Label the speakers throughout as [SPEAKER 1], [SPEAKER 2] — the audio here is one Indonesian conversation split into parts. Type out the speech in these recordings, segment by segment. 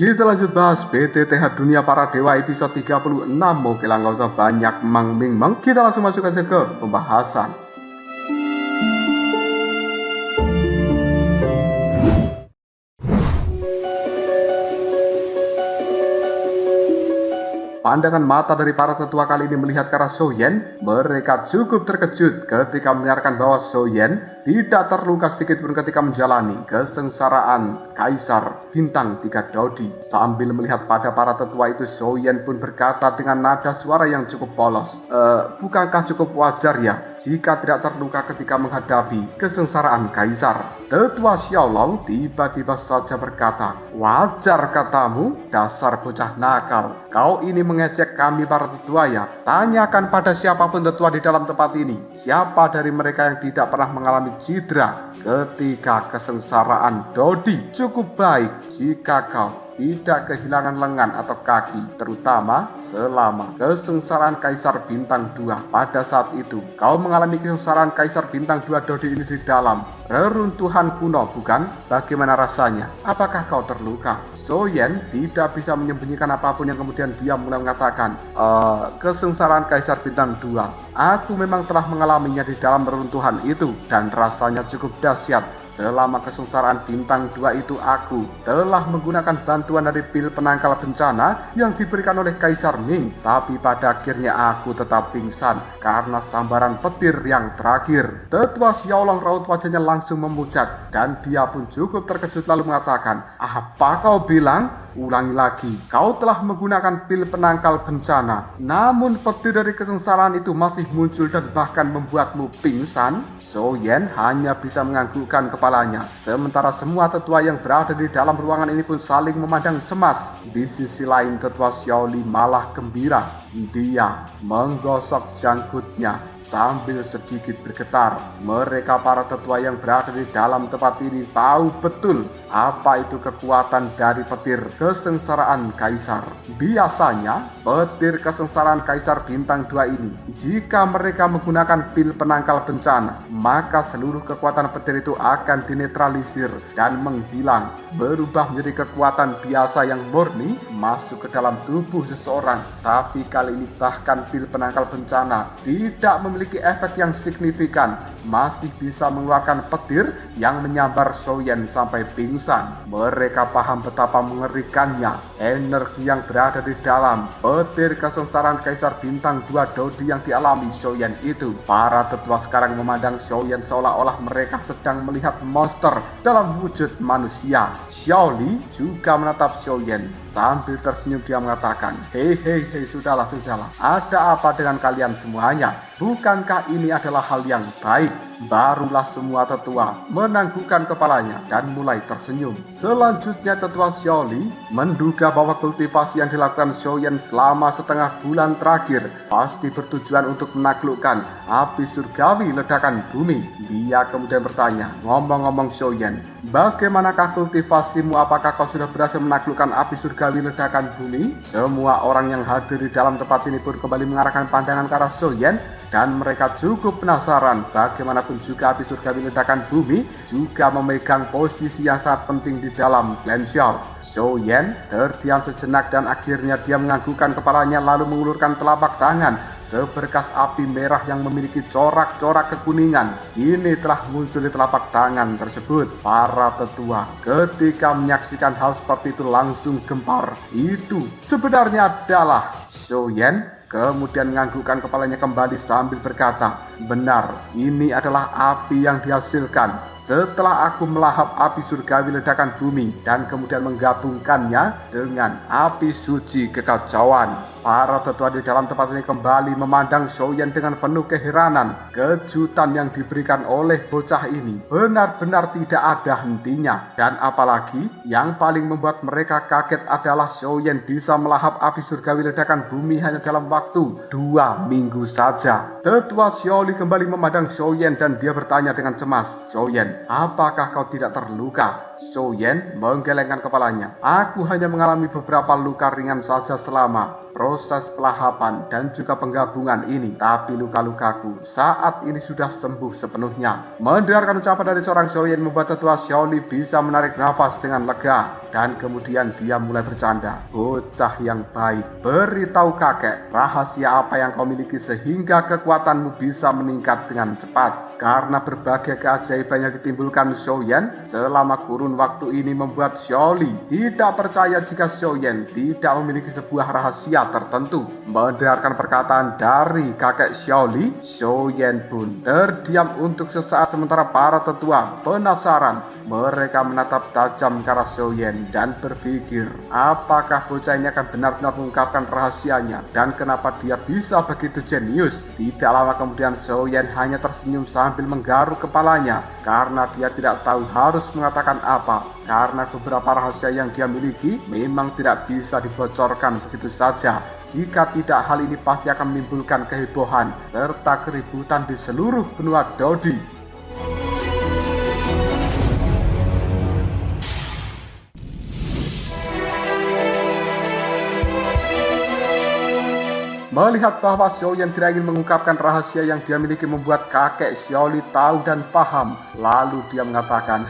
[SPEAKER 1] Kita lanjut bahas BTTH Dunia Para Dewa episode 36. Oke lah, nggak usah banyak mang. Kita langsung masuk aja ke pembahasan. Pandangan mata dari para tetua kali ini melihat ke arah Shouyen. Mereka cukup terkejut ketika mendengarkan bahwa Shouyen tidak terluka sedikit pun ketika menjalani kesengsaraan Kaisar Bintang 3 Dodi. Sambil melihat pada para tetua itu, Shouyen pun berkata dengan nada suara yang cukup polos, bukankah cukup wajar ya jika tidak terluka ketika menghadapi kesengsaraan Kaisar? Tetua Xiaolong tiba-tiba saja berkata, wajar katamu, dasar bocah nakal. Kau ini mengejek kami para tetua ya? Tanyakan pada siapapun tetua di dalam tempat ini, siapa dari mereka yang tidak pernah mengalami cedera ketika kesengsaraan Dodi? Cukup baik jika kau tidak kehilangan lengan atau kaki, terutama selama kesengsaraan Kaisar Bintang 2. Pada saat itu, kau mengalami kesengsaraan Kaisar Bintang 2 Dodi ini di dalam reruntuhan kuno, bukan? Bagaimana rasanya? Apakah kau terluka? Shouyen tidak bisa menyembunyikan apapun yang kemudian dia mulai mengatakan, kesengsaraan Kaisar Bintang 2. Aku memang telah mengalaminya di dalam reruntuhan itu dan rasanya cukup dahsyat. Selama kesengsaraan Bintang 2 itu aku telah menggunakan bantuan dari pil penangkal bencana yang diberikan oleh Kaisar Ming. Tapi pada akhirnya aku tetap pingsan karena sambaran petir yang terakhir. Tetua Xiaolong raut wajahnya langsung memucat dan dia pun cukup terkejut lalu mengatakan, apa kau bilang? Ulangi lagi, kau telah menggunakan pil penangkal bencana, namun petir dari kesengsaraan itu masih muncul dan bahkan membuatmu pingsan? Shouyen hanya bisa menganggukkan kepalanya. Sementara semua tetua yang berada di dalam ruangan ini pun saling memandang cemas. Di sisi lain, tetua Xiaoli malah gembira. Dia menggosok janggutnya sambil sedikit bergetar. Mereka para tetua yang berada di dalam tempat ini tahu betul apa itu kekuatan dari petir kesengsaraan Kaisar. Biasanya, petir kesengsaraan Kaisar Bintang 2 ini, jika mereka menggunakan pil penangkal bencana, maka seluruh kekuatan petir itu akan dinetralisir dan menghilang, berubah menjadi kekuatan biasa yang murni masuk ke dalam tubuh seseorang. Tapi kali ini bahkan pil penangkal bencana tidak memiliki efek yang signifikan, masih bisa mengeluarkan petir yang menyambar Shouyen sampai pingsan. Mereka paham betapa mengerikannya energi yang berada di dalam petir kesengsaraan Kaisar Bintang 2 Dodi yang dialami Shouyen itu. Para tetua sekarang memandang Shouyen seolah-olah mereka sedang melihat monster dalam wujud manusia. Xiaoli juga menatap Shouyen. Sambil tersenyum dia mengatakan, hei, sudahlah, ada apa dengan kalian semuanya? Bukankah ini adalah hal yang baik? Barulah semua tetua menanggukkan kepalanya dan mulai tersenyum. Selanjutnya tetua Xiaoli menduga bahwa kultivasi yang dilakukan Shouyen selama setengah bulan terakhir pasti bertujuan untuk menaklukkan api surgawi ledakan bumi. Dia kemudian bertanya, ngomong-ngomong Shouyen, bagaimanakah kultivasimu? Apakah kau sudah berhasil menaklukkan api surgawi ledakan bumi? Semua orang yang hadir di dalam tempat ini pun kembali mengarahkan pandangan ke arah Shouyen. Dan mereka cukup penasaran, bagaimanapun juga api surgawi ledakan bumi juga memegang posisi yang sangat penting di dalam klan Xiao. Shouyen terdiam sejenak dan akhirnya dia menganggukkan kepalanya lalu mengulurkan telapak tangan. Seberkas api merah yang memiliki corak-corak kekuningan ini telah muncul di telapak tangan tersebut. Para tetua ketika menyaksikan hal seperti itu langsung gempar. Itu sebenarnya adalah Shouyen. Kemudian menganggukkan kepalanya kembali sambil berkata, benar, ini adalah api yang dihasilkan setelah aku melahap api surgawi ledakan bumi dan kemudian menggabungkannya dengan api suci kekacauan. Para tetua di dalam tempat ini kembali memandang Shouyen dengan penuh keheranan. Kejutan yang diberikan oleh bocah ini benar-benar tidak ada hentinya. Dan apalagi yang paling membuat mereka kaget adalah Shouyen bisa melahap api surgawi ledakan bumi hanya dalam waktu 2 minggu saja. Tetua Xiaoli kembali memandang Shouyen dan dia bertanya dengan cemas, Shouyen, apakah kau tidak terluka? Shouyen menggelengkan kepalanya. Aku hanya mengalami beberapa luka ringan saja selama proses pelahapan dan juga penggabungan ini. Tapi luka-lukaku saat ini sudah sembuh sepenuhnya. Mendengarkan ucapan dari seorang Xiaoyan membuat tetua Xiaoli bisa menarik nafas dengan lega. Dan kemudian dia mulai bercanda. Bocah yang baik, beritahu kakek rahasia apa yang kau miliki sehingga kekuatanmu bisa meningkat dengan cepat. Karena berbagai keajaiban yang ditimbulkan Xiaoyan selama kurun waktu ini membuat Xiaoli tidak percaya jika Xiaoyan tidak memiliki sebuah rahasia tertentu. Mendengarkan perkataan dari kakek Xiaoli, Xiaoyan pun terdiam untuk sesaat sementara para tetua penasaran. Mereka menatap tajam ke arah Xiaoyan dan berpikir apakah bocah ini akan benar-benar mengungkapkan rahasianya dan kenapa dia bisa begitu jenius. Tidak lama kemudian Xiaoyan hanya tersenyum sambil menggaruk kepalanya karena dia tidak tahu harus mengatakan apa, karena beberapa rahasia yang dia miliki memang tidak bisa dibocorkan begitu saja. Jika tidak, hal ini pasti akan menimbulkan kehebohan serta keributan di seluruh benua Dodi. Melihat bahwa Xiaoyan tidak ingin mengungkapkan rahasia yang dia miliki membuat kakek Xiaoli tahu dan paham. Lalu dia mengatakan,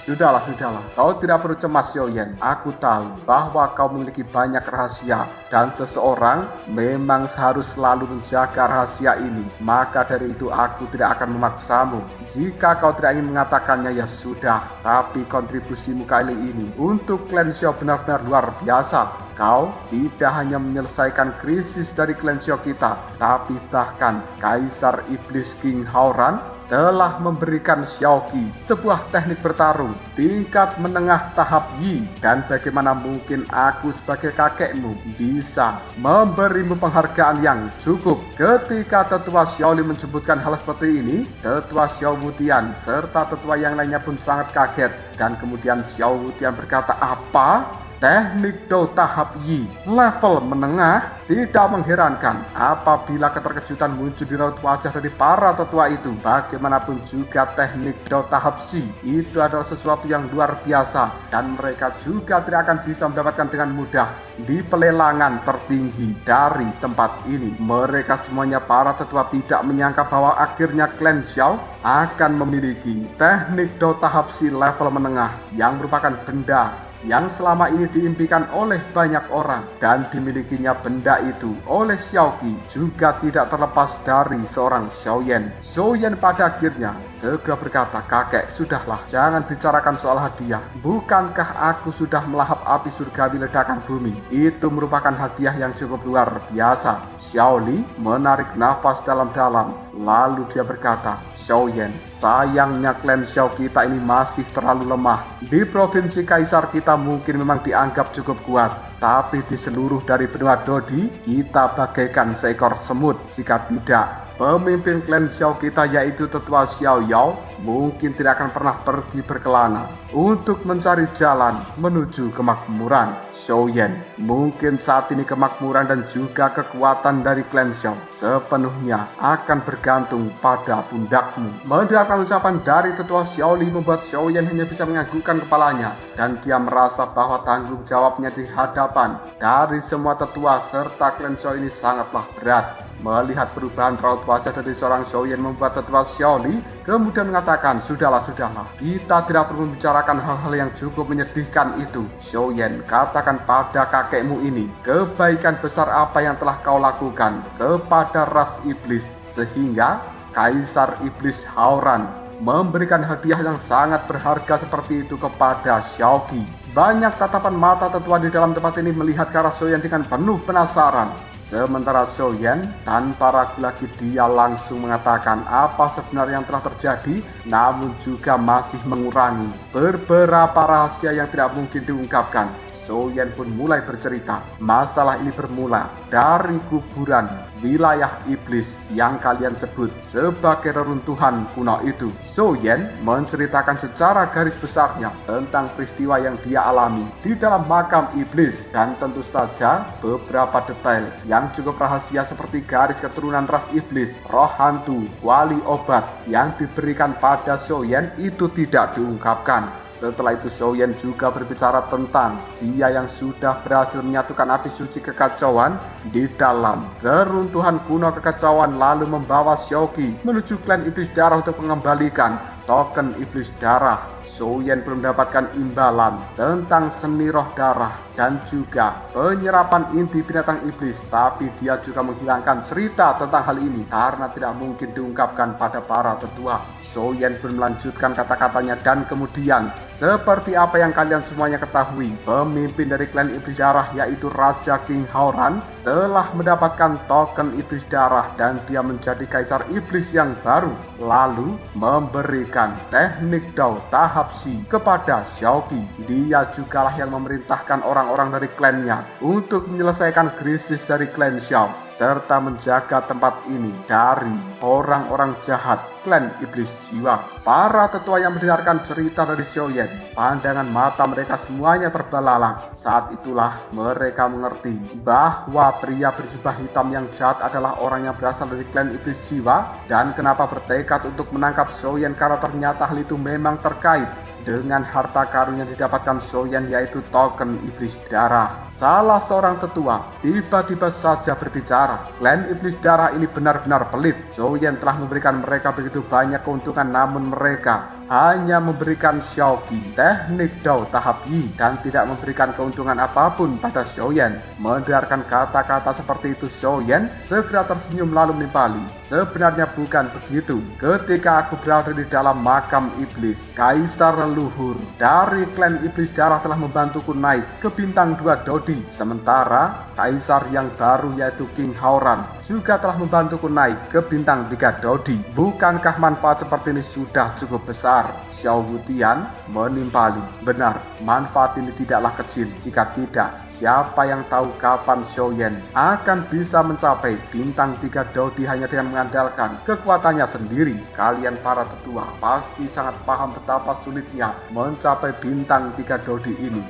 [SPEAKER 1] Sudahlah, kau tidak perlu cemas Xiaoyan. Aku tahu bahwa kau memiliki banyak rahasia dan seseorang memang harus selalu menjaga rahasia ini. Maka dari itu aku tidak akan memaksamu. Jika kau tidak ingin mengatakannya ya sudah, tapi kontribusimu kali ini untuk klan Xiao benar-benar luar biasa. Kau tidak hanya menyelesaikan krisis dari klan Xiao kita, tapi bahkan Kaisar Iblis King Haoran telah memberikan Xiaoqi sebuah teknik bertarung tingkat menengah tahap Yi. Dan bagaimana mungkin aku sebagai kakekmu bisa memberimu penghargaan yang cukup. Ketika tetua Xiaoli menyebutkan hal seperti ini, tetua Xiao Wutian serta tetua yang lainnya pun sangat kaget. Dan kemudian Xiao Wutian berkata, apa? Teknik Dou tahap Yi level menengah? Tidak mengherankan apabila keterkejutan muncul di raut wajah dari para tetua itu. Bagaimanapun juga teknik Dou tahap Shi itu adalah sesuatu yang luar biasa, dan mereka juga tidak akan bisa mendapatkan dengan mudah di pelelangan tertinggi dari tempat ini. Mereka semuanya para tetua tidak menyangka bahwa akhirnya klan Xiao akan memiliki teknik Dou tahap Shi level menengah yang merupakan benda yang selama ini diimpikan oleh banyak orang, dan dimilikinya benda itu oleh Xiaoqi juga tidak terlepas dari seorang Xiaoyan. Xiaoyan pada akhirnya segera berkata, kakek, sudahlah, jangan bicarakan soal hadiah. Bukankah aku sudah melahap api surgawi ledakan bumi? Itu merupakan hadiah yang cukup luar biasa. Xiaoli menarik nafas dalam-dalam, lalu dia berkata, Xiaoyan, sayangnya klan Xiao kita ini masih terlalu lemah. Di provinsi Kaisar kita mungkin memang dianggap cukup kuat, tapi di seluruh dari benua Dodi kita bagaikan seekor semut. Jika tidak, pemimpin klan Xiao kita yaitu tetua Xiao Yao mungkin tidak akan pernah pergi berkelana untuk mencari jalan menuju kemakmuran. Xiaoyan, mungkin saat ini kemakmuran dan juga kekuatan dari klan Xiao sepenuhnya akan bergantung pada pundakmu. Mendengarkan ucapan dari tetua Xiaoli membuat Xiaoyan hanya bisa menganggukkan kepalanya, dan dia merasa bahwa tanggung jawabnya di hadapan dari semua tetua serta klan Xiao ini sangatlah berat. Melihat perubahan raut wajah dari seorang Xiaoyan membuat tetua Xiaoli kemudian mengatakan, sudahlah, kita tidak perlu membicarakan hal-hal yang cukup menyedihkan itu. Xiaoyan, katakan pada kakekmu ini, kebaikan besar apa yang telah kau lakukan kepada ras iblis sehingga Kaisar Iblis Haoran memberikan hadiah yang sangat berharga seperti itu kepada Xiaoqi. Banyak tatapan mata tetua di dalam tempat ini melihat ke arah Xiaoyan dengan penuh penasaran. Sementara Xiaoyan tanpa ragu lagi dia langsung mengatakan apa sebenarnya yang telah terjadi, namun juga masih mengurangi beberapa rahasia yang tidak mungkin diungkapkan. Xiaoyan pun mulai bercerita. Masalah ini bermula dari kuburan wilayah iblis yang kalian sebut sebagai reruntuhan kuno itu. Xiaoyan menceritakan secara garis besarnya tentang peristiwa yang dia alami di dalam makam iblis, dan tentu saja beberapa detail yang cukup rahasia seperti garis keturunan ras iblis, roh hantu, wali obat yang diberikan pada Xiaoyan itu tidak diungkapkan. Setelah itu Xiaoyan juga berbicara tentang dia yang sudah berhasil menyatukan api suci kekacauan di dalam reruntuhan kuno kekacauan, lalu membawa Xiaoqi menuju klan iblis darah untuk mengembalikan token iblis darah. Xiaoyan belum mendapatkan imbalan tentang seni roh darah dan juga penyerapan inti binatang iblis, tapi dia juga menghilangkan cerita tentang hal ini karena tidak mungkin diungkapkan pada para tetua. Xiaoyan belum melanjutkan kata-katanya dan kemudian, seperti apa yang kalian semuanya ketahui, pemimpin dari klan iblis darah yaitu Raja King Haoran telah mendapatkan token iblis darah dan dia menjadi kaisar iblis yang baru, lalu memberikan teknik Dao tahap Si kepada Xiaoqi. Dia jugalah yang memerintahkan orang-orang dari klannya untuk menyelesaikan krisis dari klan Xiao serta menjaga tempat ini dari orang-orang jahat klan iblis jiwa. Para tetua yang mendengarkan cerita dari Xiaoyan, pandangan mata mereka semuanya terbelalak. Saat itulah mereka mengerti bahwa pria berjubah hitam yang jahat adalah orang yang berasal dari klan iblis jiwa dan kenapa bertekad untuk menangkap Xiaoyan, karena ternyata hal itu memang terkait dengan harta karun yang didapatkan Xiaoyan, yaitu token iblis darah. Salah seorang tetua tiba-tiba saja berbicara, klan iblis darah ini benar-benar pelit. Xiaoyan telah memberikan mereka begitu banyak keuntungan, namun mereka hanya memberikan Xiaoqi teknik Dao tahap Yi dan tidak memberikan keuntungan apapun pada Xiaoyan. Mendengarkan kata-kata seperti itu, Xiaoyan segera tersenyum lalu menimpali. Sebenarnya bukan begitu. Ketika aku berada di dalam makam iblis, kaisar leluhur dari klan iblis darah telah membantuku naik ke bintang 2 Dodi. Sementara kaisar yang baru yaitu King Haoran juga telah membantuku naik ke bintang 3 Dodi. Bukankah manfaat seperti ini sudah cukup besar? Xiao Wutian menimpali. Benar, manfaat ini tidaklah kecil. Jika tidak, siapa yang tahu kapan Xiaoyan akan bisa mencapai bintang 3 Dodi hanya dengan mengandalkan kekuatannya sendiri. Kalian para tetua pasti sangat paham betapa sulitnya mencapai bintang 3 Dodi ini.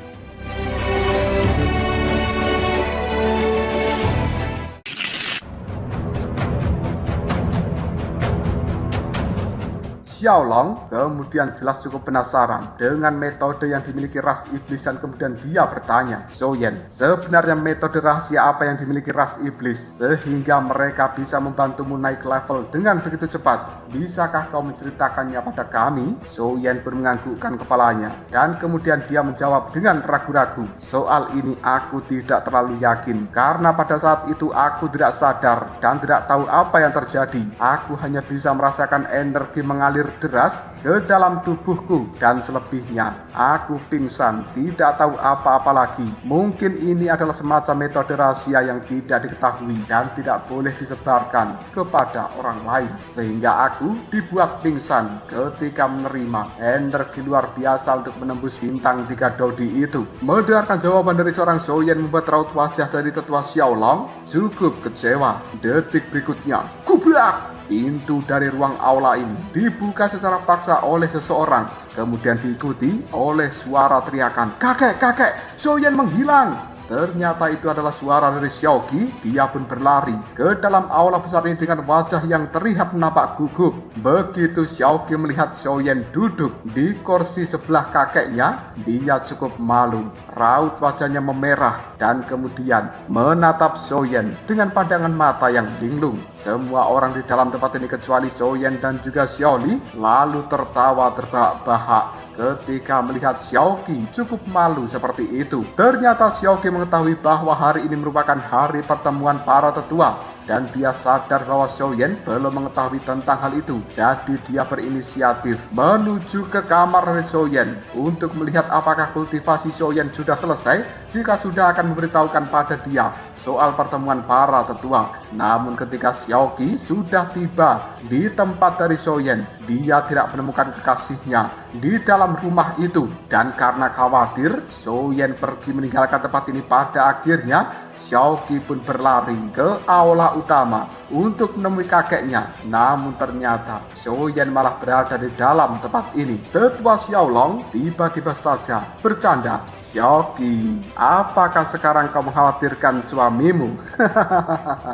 [SPEAKER 1] Xiaolong kemudian jelas cukup penasaran dengan metode yang dimiliki ras iblis dan kemudian dia bertanya, Xiaoyan, sebenarnya metode rahasia apa yang dimiliki ras iblis sehingga mereka bisa membantumu naik level dengan begitu cepat? Bisakah kau menceritakannya pada kami? Xiaoyan pun menganggukkan kepalanya dan kemudian dia menjawab dengan ragu-ragu, soal ini aku tidak terlalu yakin karena pada saat itu aku tidak sadar dan tidak tahu apa yang terjadi. Aku hanya bisa merasakan energi mengalir deras ke dalam tubuhku dan selebihnya aku pingsan, tidak tahu apa-apa lagi. Mungkin ini adalah semacam metode rahasia yang tidak diketahui dan tidak boleh disebarkan kepada orang lain, sehingga aku dibuat pingsan ketika menerima energi luar biasa untuk menembus bintang 3 Dodi itu. Mendengarkan jawaban dari seorang Xiaoyan membuat raut wajah dari tetua Xiaolong cukup kecewa. Detik berikutnya, kubrak! Pintu dari ruang aula ini dibuka secara paksa oleh seseorang, kemudian diikuti oleh suara teriakan, "Kakek, kakek, Xiaoyan menghilang!" Ternyata itu adalah suara dari Xiaoqi. Dia pun berlari ke dalam aula besar ini dengan wajah yang terlihat nampak gugup. Begitu Xiaoqi melihat Xiaoyan duduk di kursi sebelah kakeknya, dia cukup malu. Raut wajahnya memerah dan kemudian menatap Xiaoyan dengan pandangan mata yang linglung. Semua orang di dalam tempat ini kecuali Xiaoyan dan juga Xiaoli lalu tertawa terbahak-bahak ketika melihat Xiaoqi cukup malu seperti itu. Ternyata Xiaoqi mengetahui bahwa hari ini merupakan hari pertemuan para tetua dan dia sadar bahwa Xiaoyan belum mengetahui tentang hal itu. Jadi dia berinisiatif menuju ke kamar dari Xiaoyan untuk melihat apakah kultivasi Xiaoyan sudah selesai. Jika sudah, akan memberitahukan pada dia soal pertemuan para tetua. Namun ketika Xiaoqi sudah tiba di tempat dari Xiaoyan, dia tidak menemukan kekasihnya di dalam rumah itu. Dan karena khawatir Xiaoyan pergi meninggalkan tempat ini, pada akhirnya Xiaoqi pun berlari ke aula utama untuk menemui kakeknya. Namun ternyata Xiaoyan malah berada di dalam tempat ini. Tetua Xiaolong tiba-tiba saja bercanda, Xiaoqi, apakah sekarang kau mengkhawatirkan suamimu?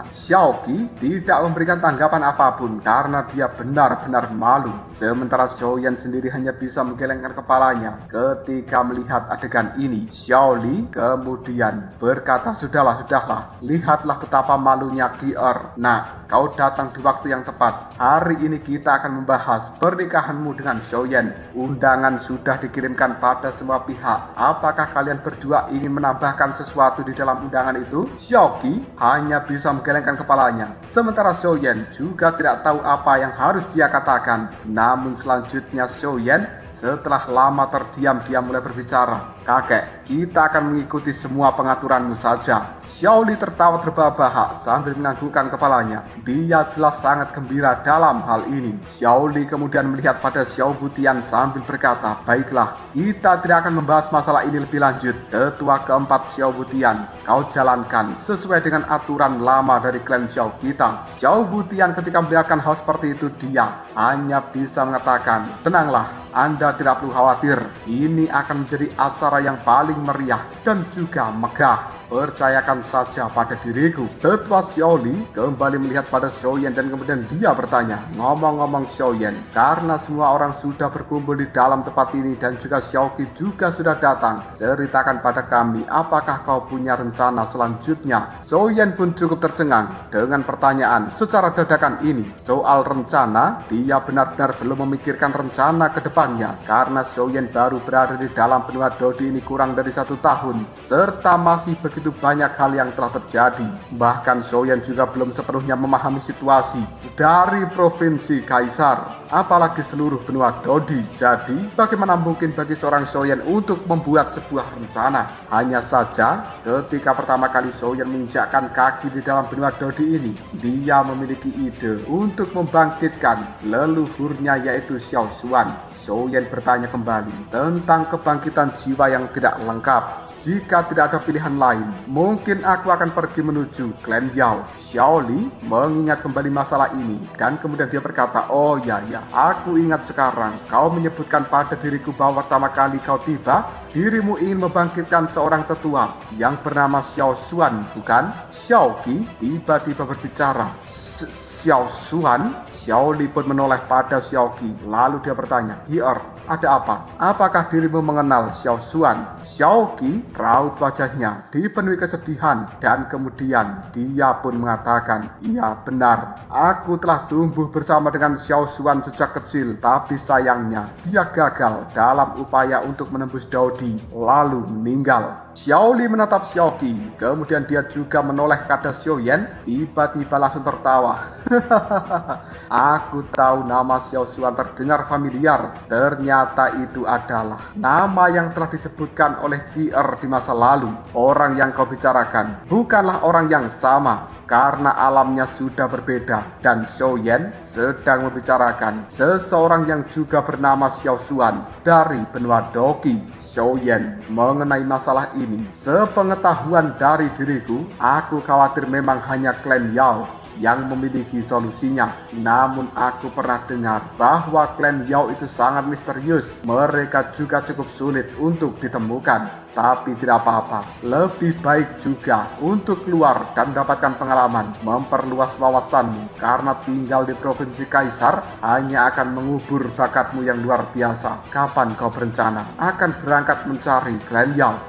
[SPEAKER 1] Xiaoqi tidak memberikan tanggapan apapun karena dia benar-benar malu. Sementara Zhou Yan sendiri hanya bisa menggelengkan kepalanya ketika melihat adegan ini. Xiaoli kemudian berkata, sudahlah, lihatlah betapa malunya Kier. Nah, kau datang di waktu yang tepat. Hari ini kita akan membahas pernikahanmu dengan Zhou Yan. Undangan sudah dikirimkan pada semua pihak. Apakah kalian berdua ingin menambahkan sesuatu di dalam undangan itu? Xiaoqi hanya bisa menggelengkan kepalanya. Sementara Zhou Yan juga tidak tahu apa yang harus dia katakan. Namun selanjutnya Zhou Yan setelah lama terdiam, dia mulai berbicara. Kakek, kita akan mengikuti semua pengaturanmu saja. Xiaoli tertawa terbahak-bahak sambil menganggukkan kepalanya. Dia jelas sangat gembira dalam hal ini. Xiaoli kemudian melihat pada Xiao Butian sambil berkata, baiklah, kita tidak akan membahas masalah ini lebih lanjut. Tetua keempat Xiao Butian, kau jalankan sesuai dengan aturan lama dari klan Xiao kita. Xiao Butian ketika mendengarkan hal seperti itu, dia hanya bisa mengatakan, tenanglah, Anda tidak perlu khawatir. Ini akan menjadi acara yang paling meriah dan juga megah. Percayakan saja pada diriku. Tetua Xiaoli kembali melihat pada Zhou Yan dan kemudian dia bertanya, ngomong-ngomong Zhou Yan, karena semua orang sudah berkumpul di dalam tempat ini dan juga Xiaoqi juga sudah datang, ceritakan pada kami apakah kau punya rencana selanjutnya. Zhou Yan pun cukup tercengang dengan pertanyaan secara dadakan ini. Soal rencana, dia benar-benar belum memikirkan rencana ke depannya karena Zhou Yan baru berada di dalam benua Dodi ini kurang dari 1 tahun serta masih begitu banyak hal yang telah terjadi. Bahkan Zhou Yan juga belum sepenuhnya memahami situasi dari provinsi Kaisar, apalagi seluruh benua Dodi. Jadi, bagaimana mungkin bagi seorang Zhou Yan untuk membuat sebuah rencana? Hanya saja, ketika pertama kali Zhou Yan menginjakkan kaki di dalam benua Dodi ini, dia memiliki ide untuk membangkitkan leluhurnya yaitu Xiao Xuan. Zhou Yan bertanya kembali tentang kebangkitan jiwa yang tidak lengkap. Jika tidak ada pilihan lain, mungkin aku akan pergi menuju klan Yao. Xiaoli mengingat kembali masalah ini dan kemudian dia berkata, oh ya, aku ingat sekarang. Kau menyebutkan pada diriku bahwa pertama kali kau tiba, dirimu ingin membangkitkan seorang tetua yang bernama Xiao Xuan, bukan? Xiaoqi tiba-tiba berbicara, Xiao Xuan? Xiaoli pun menoleh pada Xiaoqi. Lalu dia bertanya, Kier, ada apa? Apakah dirimu mengenal Xiao Xuan? Xiaoqi raut wajahnya dipenuhi kesedihan dan kemudian dia pun mengatakan, iya benar, aku telah tumbuh bersama dengan Xiao Xuan sejak kecil, tapi sayangnya dia gagal dalam upaya untuk menembus Dodi lalu meninggal. Xiaoli menatap Xiaoqi, kemudian dia juga menoleh pada Zhou Yan, tiba-tiba langsung tertawa. Aku tahu nama Xiao Xuan terdengar familiar. Ternyata itu adalah nama yang telah disebutkan oleh Kier di masa lalu. Orang yang kau bicarakan bukanlah orang yang sama, karena alamnya sudah berbeda. Dan Zhou Yan sedang membicarakan seseorang yang juga bernama Xiao Xuan dari benua Doqi. Zhou Yan mengenai masalah ini, sepengetahuan dari diriku, aku khawatir memang hanya klan Yao yang memiliki solusinya. Namun aku pernah dengar bahwa klan Yao itu sangat misterius. Mereka juga cukup sulit untuk ditemukan. Tapi tidak apa-apa, lebih baik juga untuk keluar dan mendapatkan pengalaman, memperluas wawasanmu, karena tinggal di provinsi Kaisar hanya akan mengubur bakatmu yang luar biasa. Kapan kau berencana akan berangkat mencari klan Yao?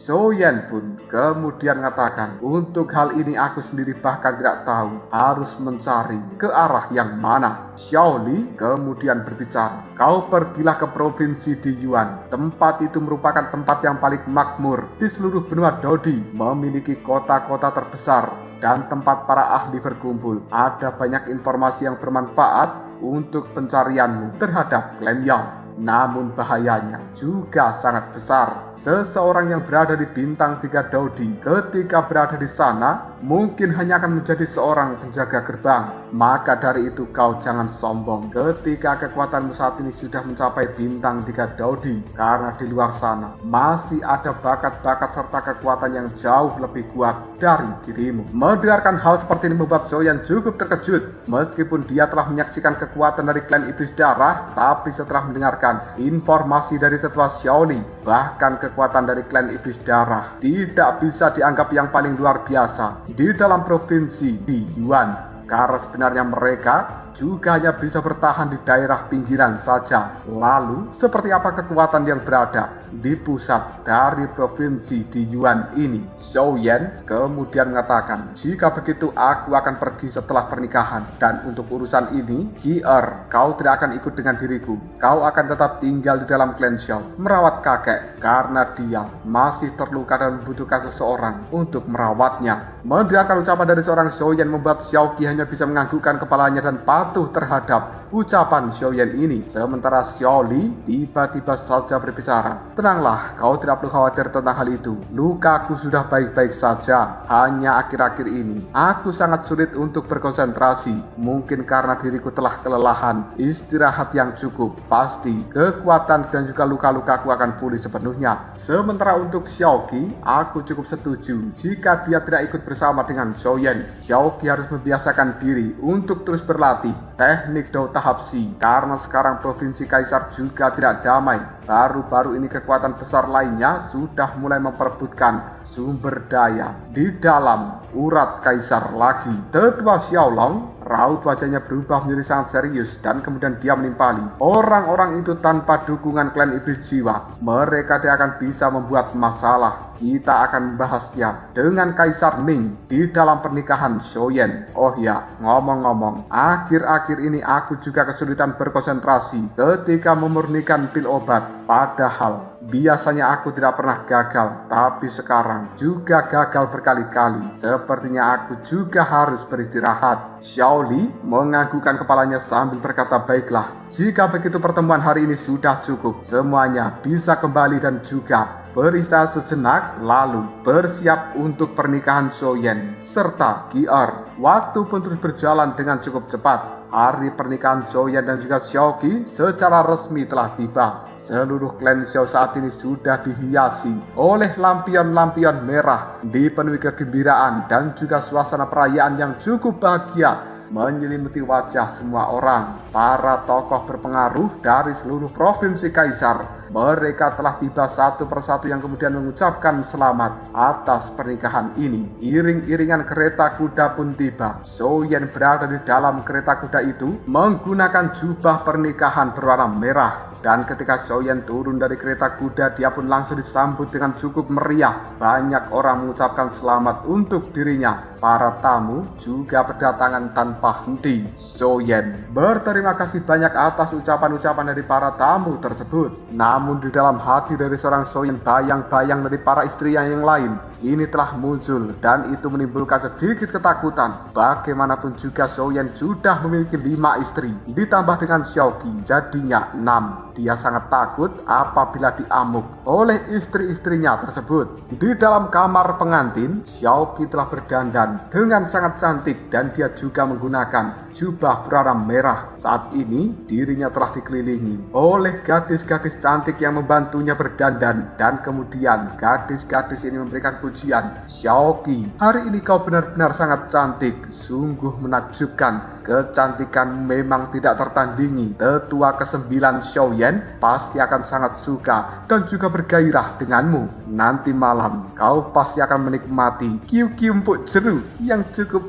[SPEAKER 1] Zhou Yan pun kemudian mengatakan, untuk hal ini aku sendiri bahkan tidak tahu harus mencari ke arah yang mana. Xiaoli kemudian berbicara, kau pergilah ke provinsi di Yuan. Tempat itu merupakan tempat yang paling makmur di seluruh benua Dodi, memiliki kota-kota terbesar dan tempat para ahli berkumpul. Ada banyak informasi yang bermanfaat untuk pencarianmu terhadap klan Yao. Namun bahayanya juga sangat besar. Seseorang yang berada di bintang 3 Dodi ketika berada di sana mungkin hanya akan menjadi seorang penjaga gerbang. Maka dari itu kau jangan sombong ketika kekuatanmu saat ini sudah mencapai bintang 3 Daudi, karena di luar sana masih ada bakat-bakat serta kekuatan yang jauh lebih kuat dari dirimu. Mendengarkan hal seperti ini membuat Zhou Yan cukup terkejut. Meskipun dia telah menyaksikan kekuatan dari klan Iblis Darah, tapi setelah mendengarkan informasi dari tetua Xiaoli, bahkan kekuatan dari klan Iblis Darah tidak bisa dianggap yang paling luar biasa di dalam provinsi di Yuan, karena sebenarnya mereka juga hanya bisa bertahan di daerah pinggiran saja. Lalu, seperti apa kekuatan yang berada di pusat dari provinsi di Yuan ini? Zhou Yan kemudian mengatakan, jika begitu aku akan pergi setelah pernikahan. Dan untuk urusan ini, Qi-Er, kau tidak akan ikut dengan diriku. Kau akan tetap tinggal di dalam klan Xiao, merawat kakek, karena dia masih terluka dan membutuhkan seseorang untuk merawatnya. Mendengarkan ucapan dari seorang Zhou Yan membuat Xiao Qi hanya bisa menganggukkan kepalanya dan patuh terhadap ucapan Zhou Yan ini. Sementara Xiaoli tiba-tiba saja berbicara, tenanglah, kau tidak perlu khawatir tentang hal itu. Lukaku sudah baik-baik saja. Hanya akhir-akhir ini aku sangat sulit untuk berkonsentrasi. Mungkin karena diriku telah kelelahan. Istirahat yang cukup, pasti kekuatan dan juga luka-lukaku akan pulih sepenuhnya. Sementara untuk Xiao Qi, aku cukup setuju jika dia tidak ikut bersama dengan Zhou Yan. Xiao Qi harus membiasakan diri untuk terus berlatih teknik Dao tahap Si, karena sekarang provinsi Kaisar juga tidak damai. Baru-baru ini kekuatan besar lainnya sudah mulai memperebutkan sumber daya di dalam urat Kaisar lagi. Tetua Xiaolong, raut wajahnya berubah menjadi sangat serius dan kemudian dia menimpali. Orang-orang itu tanpa dukungan klan Iblis Jiwa, mereka tidak akan bisa membuat masalah. Kita akan membahasnya dengan Kaisar Ming di dalam pernikahan Zhou Yan. Oh ya, ngomong-ngomong, akhir-akhir ini aku juga kesulitan berkonsentrasi ketika memurnikan pil obat. Padahal biasanya aku tidak pernah gagal, tapi sekarang juga gagal berkali-kali. Sepertinya aku juga harus beristirahat. Xiaoli menganggukkan kepalanya sambil berkata, baiklah, jika begitu pertemuan hari ini sudah cukup. Semuanya bisa kembali dan juga beristirahat sejenak, lalu bersiap untuk pernikahan Zhou Yan serta Qi-Er. Waktu pun terus berjalan dengan cukup cepat. Hari pernikahan Zhou Yan dan juga Xiao Qi secara resmi telah tiba. Seluruh klan Xiao saat ini sudah dihiasi oleh lampion-lampion merah, dipenuhi kegembiraan dan juga suasana perayaan yang cukup bahagia menyelimuti wajah semua orang. Para tokoh berpengaruh dari seluruh provinsi Kaisar, mereka telah tiba satu persatu yang kemudian mengucapkan selamat atas pernikahan ini. Iring-iringan kereta kuda pun tiba. Zhou Yan berada di dalam kereta kuda itu menggunakan jubah pernikahan berwarna merah. Dan ketika Zhou Yan turun dari kereta kuda, dia pun langsung disambut dengan cukup meriah. Banyak orang mengucapkan selamat untuk dirinya. Para tamu juga berdatangan tanpa henti. Zhou Yan berterima kasih banyak atas ucapan-ucapan dari para tamu tersebut. Namun di dalam hati dari seorang Zhou Yan, bayang-bayang dari para istri yang lain ini telah muncul, dan itu menimbulkan sedikit ketakutan. Bagaimanapun juga Zhou Yan sudah memiliki 5 istri, ditambah dengan Xiao Qi jadinya 6. Dia sangat takut apabila diamuk oleh istri-istrinya tersebut. Di dalam kamar pengantin, Xiao Qi telah berdandan dengan sangat cantik dan dia juga menggunakan jubah berwarna merah. Saat ini dirinya telah dikelilingi oleh gadis-gadis cantik yang membantunya berdandan, dan kemudian gadis-gadis ini memberikan pujian. Xiao Qi, hari ini kau benar-benar sangat cantik, sungguh menakjubkan. Kecantikan memang tidak tertandingi. Tetua ke-9 Zhou Yan pasti akan sangat suka dan juga bergairah denganmu. Nanti malam kau pasti akan menikmati kiu-kiu empuk jeru yang cukup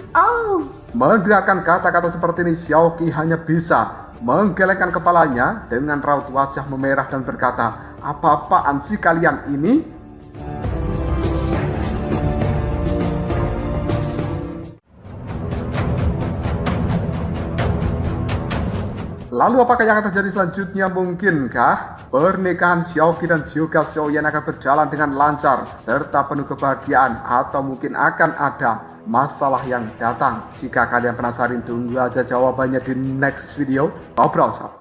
[SPEAKER 1] Mendengarkan kata-kata seperti ini, Xiao Qi hanya bisa menggelengkan kepalanya dengan raut wajah memerah dan berkata, apa-apaan sih kalian ini? Lalu apakah yang akan terjadi selanjutnya? Mungkinkah pernikahan Xiao Qi dan juga Zhou Yan akan berjalan dengan lancar serta penuh kebahagiaan, atau mungkin akan ada masalah yang datang? Jika kalian penasaran, tunggu aja jawabannya di next video. Ngobrol.